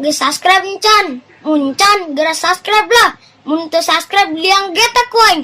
ge subscribe encan. Muncan geus subscribe lah. Mun teu subscribe liang geta koing.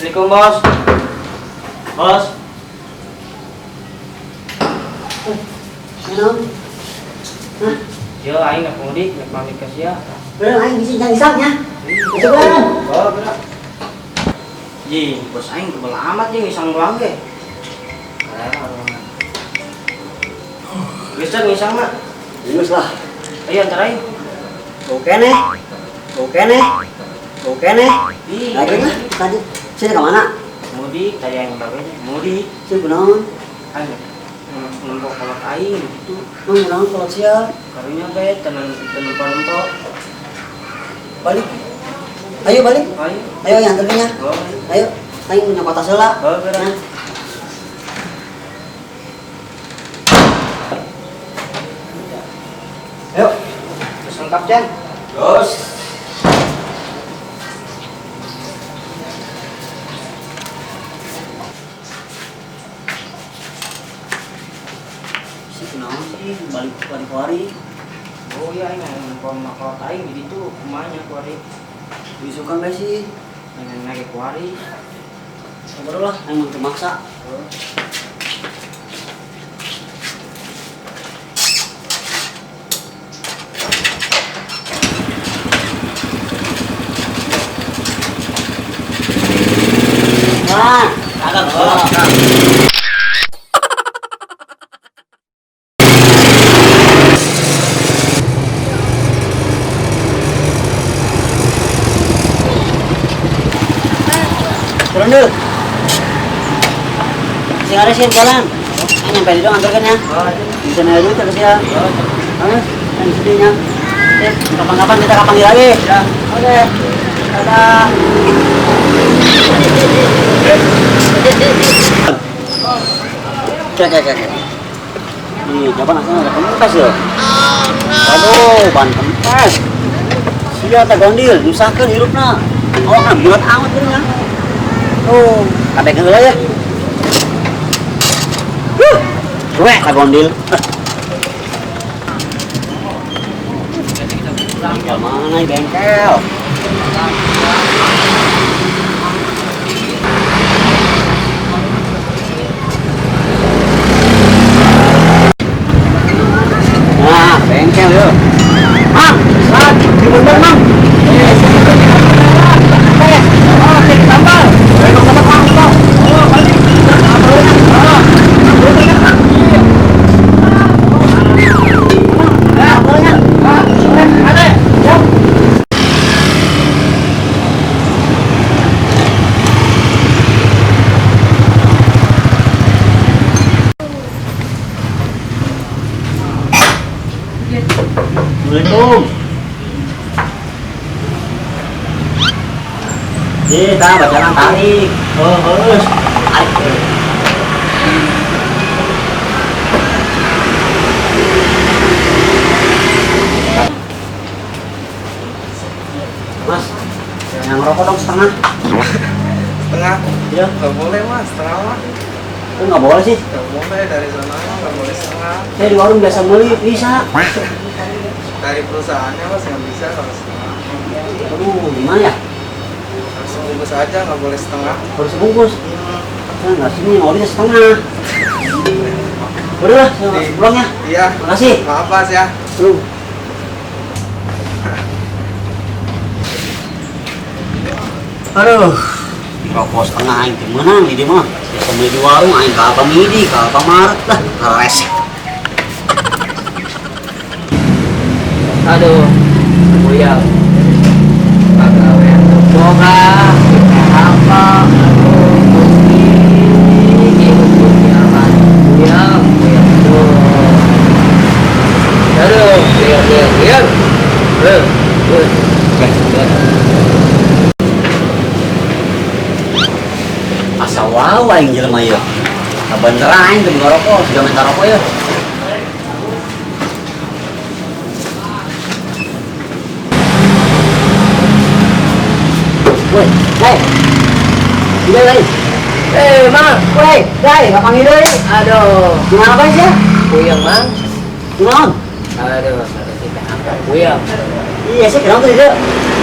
Assalamualaikum bos. Bos. Halo. Hah? Yo aing nak mudik, nak pamit ka sia. Belum aing bisa jangan isapnya. Oh, bener. Ji, bos aing tebel amat jeung isang doang ge. Geus ngisang mah. Geus lah. Ayo antar aing. Oke nih. Ih, Lagi mah tadi. Sini ke mana? mudik tadi aing babenya. Mudik. Sini kunaon? Aing numpuk kolot aing gitu. Kunaon kalau sia? Karunya bae tenan pempok. Balik. Ayo balik. Ayo. Ayo yang antarnya. Oh, Ayo. Aing punya kota heula. oh, bener. Ayo. Terus lengkap Jan. Terus. Si kunaon sih balik hari. Oh iya, aing kolot aing di ditu kumanya kuari. Disukan bae sih. Aing nage kuari. Sabar lah, aing mau maksa. Nah, kagak gua. Turun dulu. Sing ada sih jalan. Nyampe di dong antarkan ya. Di sana dulu terus ya. Yang di sininya. Kapan-kapan kita panggil lagi. Ya. Oke. Dadah. Oke. Nih, jawaban asal ada kempes ya. Aduh, ban kempes. Sia tak gondil, nyusahkeun hirupna. Oh, biot amat geunya. Oh, kadek heula ya. Cuek tak gondil. Bengkel mana ini bengkel? Nah, bengkel yuk. Mang, saat diundang mang. Oke, tambal. Oh, balik. Assalamualaikum. Kita baca tarik. Oh, harus. Mas, yang rokok dong setengah. Setengah? Iya. Gak boleh mas, setengah mah. Itu nggak boleh sih. Nggak boleh, dari sana nggak boleh setengah. Saya di warung biasa beli, bisa. Dari perusahaannya mas nggak bisa kalau setengah. Aduh, gimana ya? Harus sebungkus aja, nggak boleh setengah. Harus sebungkus. Saya nggak sini, nggak bisa setengah. Udah lah, saya pulang ya. Iya. Makasih. Maaf mas ya. Belum. Aduh, rokok setengah aing gimana nih dia mah? Biasa beli di warung aing ke apa midi, ke apa maret lah, resek. Aduh, Buyang. Pagawean boga, apa? Aduh, Gusti nyaman. Buyang, tuh. Aduh, Buyang. Asa wawa yang jelema ieu. Bener aing teu ngerokok, sudah minta rokok ya. Woi, Dai. Udah, Dai. Mang. Woi, Dai, apa panggil deui? Aduh, Gimana apa sih? Buyang, Mang. Gimana? Aduh, kita angkat Buyang. Iya sih, kenapa tuh itu?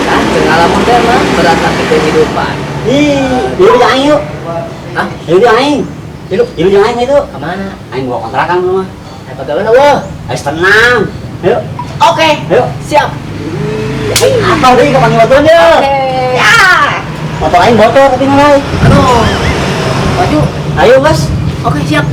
Kan pengalaman teh mah beratap kehidupan. Ih, yuk jangan yuk. Hah? Yuk jangan. Hidup Yuk jangan itu. kemana? Aing bawa kontrakan rumah. Apa gawe wah? Ayo tenang. Yuk, Oke, yuk. siap. Apa deh kapan motor dia? Oke. Ya. Motor aing botol tapi mulai. Aduh. Maju. Ayo, Mas. Oke, siap.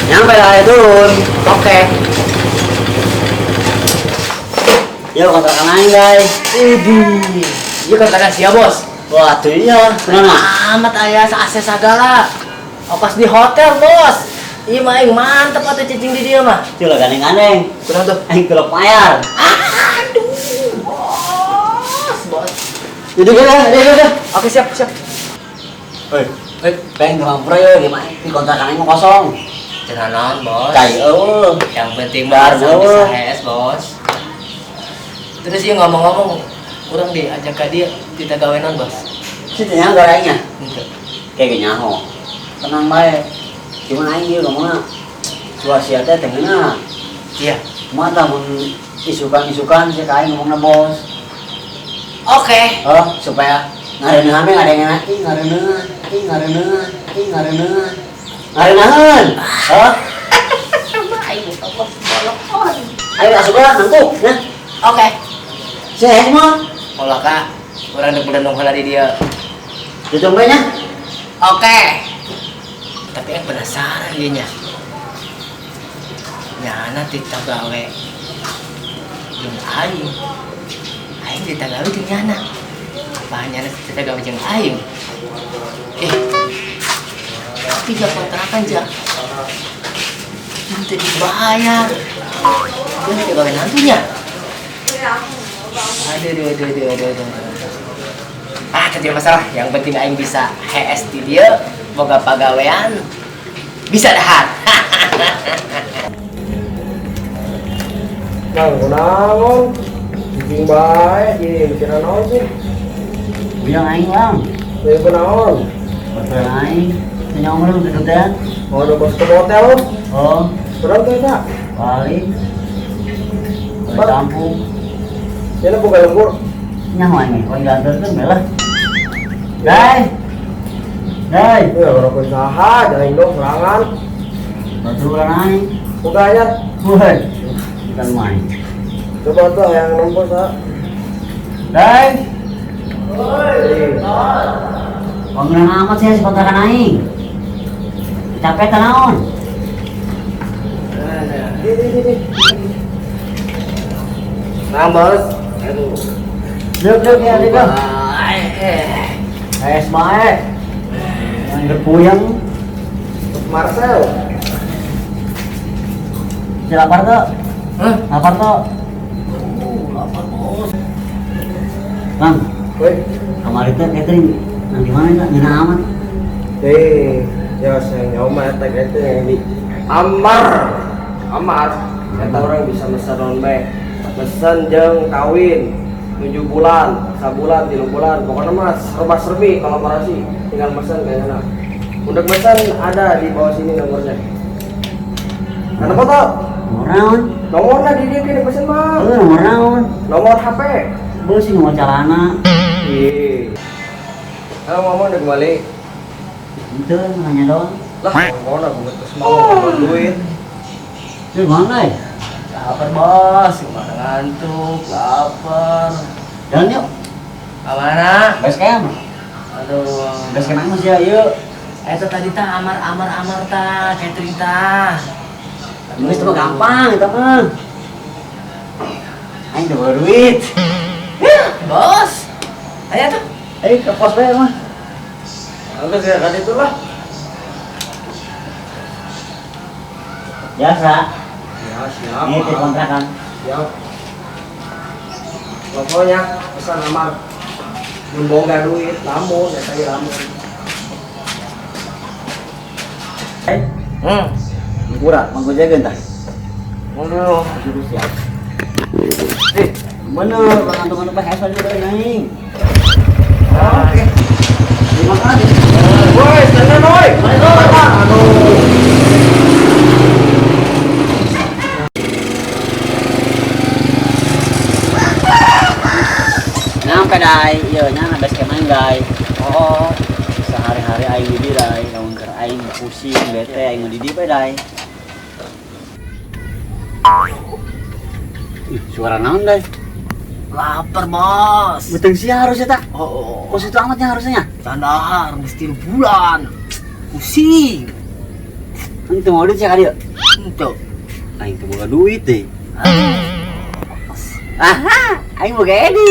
Nyampe lah turun. Oke. Yuk kontrakan aing, guys. Idi. Iya katakan siap, Bos. Wah, tuh iya. Kenapa? Amat aya akses segala. Opas di hotel, Bos. Iya mah aing mantep atuh cicing di dia mah. Itu lah gandeng-gandeng. Kurang tuh. Aing kelop mayar. Aduh, Bos. Jadi udah. Oke, siap. Hei, pengen ngampre ya gimana? Di kontrakan aing mah kosong. Cenah naon, Bos? Cai Yang penting Dar, mah bisa Bos. HS, Bos. Terus iya ngomong-ngomong, kurang diajak ke dia kita gawean, Bos. Situ nya gorengnya. Ente. Kayak gini nyaho. Tenang bae. Gimana aing ieu ngomongna? Suasia teh teh ngeuna. Iya. Mata mun isukan sih kain ngomongna bos. Oke. Oh, supaya ngareuneuhan mah ngadengan ih ngareuneuhan. Ngareuneuhan. Oh, Aing itu Bos bolokon. ayo asup lah nangkuk ya. Oke. Sehat mah. Pola Kak, urang deg-degan heula di dia. Dicombanya. Oke. Tapi yang penasaran dia nya. Nyana kita gawe. Jeung aing. Aing kita gawe jeung nyana. Apa nyana kita gawe jeung aing? Tapi jak kontrakan jak. Nanti dibayar. Dia kita gawe nantunya. Aduh. Ah, tidak masalah. Yang penting aing bisa HS di dia, boga pagawean. Bisa dahar. Nang kunaon? Cicing bae, jadi mikir naon sih? Bilang aing lang. Mikir kunaon? Betul aing. Tanya ngomong gitu teh. Mau ada bos ke hotel? Oh, Berapa tuh tak? balik. Balik kampung. Ini bukan lembur. Nyaho aing. Kau diantarkeun belah. Dai. Ya orang usaha, jangan dong serangan. Betulan aing. Udah ya. Woi. Bukan main. Coba tuh yang nembus ha. Dai. Bangunan amat sih kontrakan aing. Capek ta naon? Nah, Bos. Aduh. Duk ya, duk. Es bae. Yang puyeng. Marcel. Lapar tuh. Hah? Lapar tuh. Lapar bos. Bang, Woi. kamar itu catering. Nah, di mana enggak? Ngena amat. Ya saya nyoba eta gitu yang di Amar. Eta orang bisa mesen non bae. Mesen jeung kawin 7 bulan, sabulan, 3 bulan, pokoknya mas serba-serbi kalau parasi tinggal mesen kayaknya. Untuk mesen ada di bawah sini nomornya. Ada foto? Nomor naon? Nomornya di dia kini pesen mah. Nomor naon? Nomor HP. Beuh sih nomor celana. Ih. Kalau ngomong udah kembali. Itu hanya doang. Lah, ngomong udah terus mau duit. Itu mana? Lapar bos. Gimana ngantuk? Lapar. Jalan yuk. Kemana? Base camp. Aduh. Base camp masih ya, yuk. Itu tadi tah amar tah catering tah. Nulis itu mah gampang, itu mah. Aing udah bawa duit. Bos. Ayo tuh. Ke pos bae mah. Angkat ya kan itulah. Biasa. Ya, siap. Ini di kontrakan. Siap. Pokoknya pesan Amar. Mun boga duit, lamun, ya saya lamun. Kurang, mangko jaga entah. Waduh. Suruh siap. Bener, ngantuk-ngantuk pakai es aja dari aing. Oke. Terima kasih. Woi, tenan woi. Aduh. Nyampe dai, iya nyana base camp aing dai. Oh, sehari-hari aing di dai, lamun keur aing pusing bete aing di dieu bae dai. Suara naon dai? Lapar bos. Betul sih harusnya tak? Oh, Pos itu amatnya harusnya. Candahar mesti bulan. Pusing. Itu mau duit sih kali ya? Itu. Aing tuh boga duit deh. Aha, aing boga edi.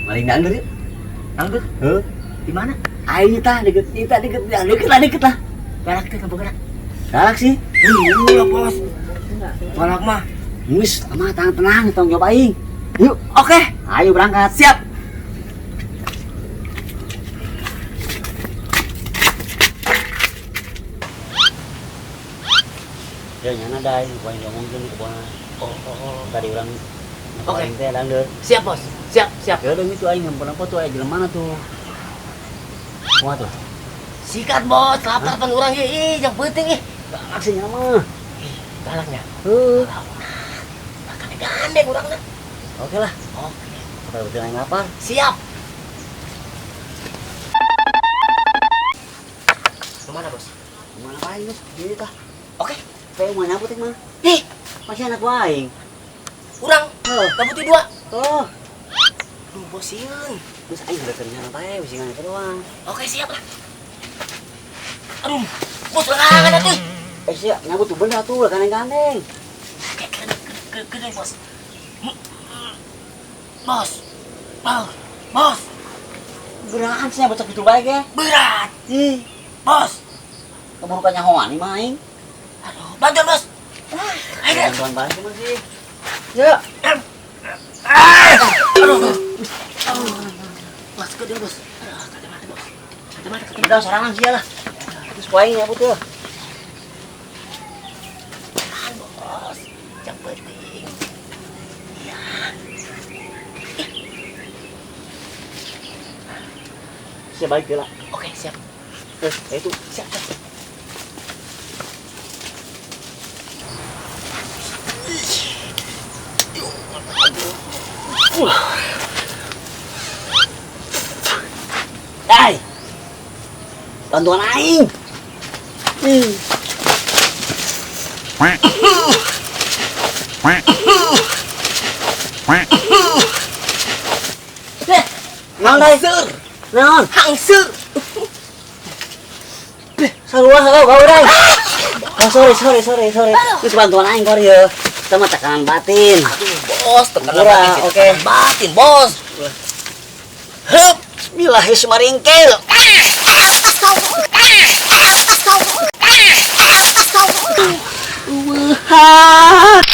Maling dangdut yuk. Anggur. Heh. Di mana? Aing deket lah. Galak tuh kamu gerak. Galak sih. Iya bos. Galak mah. Mus, ama tenang, tong jawab aing. Yuk, Oke. ayo berangkat. Siap. Ya nyana dai, poin ngomong gini ke bona. Oh, tadi orang Oke. teh dangdut. Siap bos. Siap. Ya udah itu aing nyamperin apa tuh aing jalan mana tuh? Kumaha tuh? Sikat bos. Lapar pan orang ye. Yang penting Galak sih nyana mah. galaknya. Heuh. Makan gandeng orangnya. Oke lah. Oke. Kalau betul aing lapar. Siap. Kemana bos? Kemana aing guys? Ini tah. Oke. Kayak mau nyabut mah. Nih. Masih anak gua aing. Urang. Kamu tuh dua. Oh, Duh bosian. terus aing udah kerjaan apa ya? Bisingan itu doang. Oke siap lah. Aduh. Bos lengan atuh. Siap, nyabut tuh bener tuh, gandeng-gandeng. Oke. Gede bos. Bos. Bos. Gerakan sih nyabut gitu baik ya. Berat. Ih, Bos. keburukan nyahoan nih mah aing. Aduh. Bantuan bos. Ayo. Bantuan bantu masih. Ya. Aduh. Bos gede bos. Kacamata bos. Kacamata. Udah serangan sih lah. Terus poin nyabut tuh. Tahan bos. Yang penting. Siap balik lah. Oke siap. Terus itu Siap. Dai. Bantuan aing. Naon dai? Naon? Hangsur. Sarua gawe dai. Oh, sorry. Geus bantuan aing kor ieu. Sama tekanan batin. Bos, tekanan Murah, batin, oke. tekanan batin, bos. Hup, bismillahirrahmanirrahim. Wah.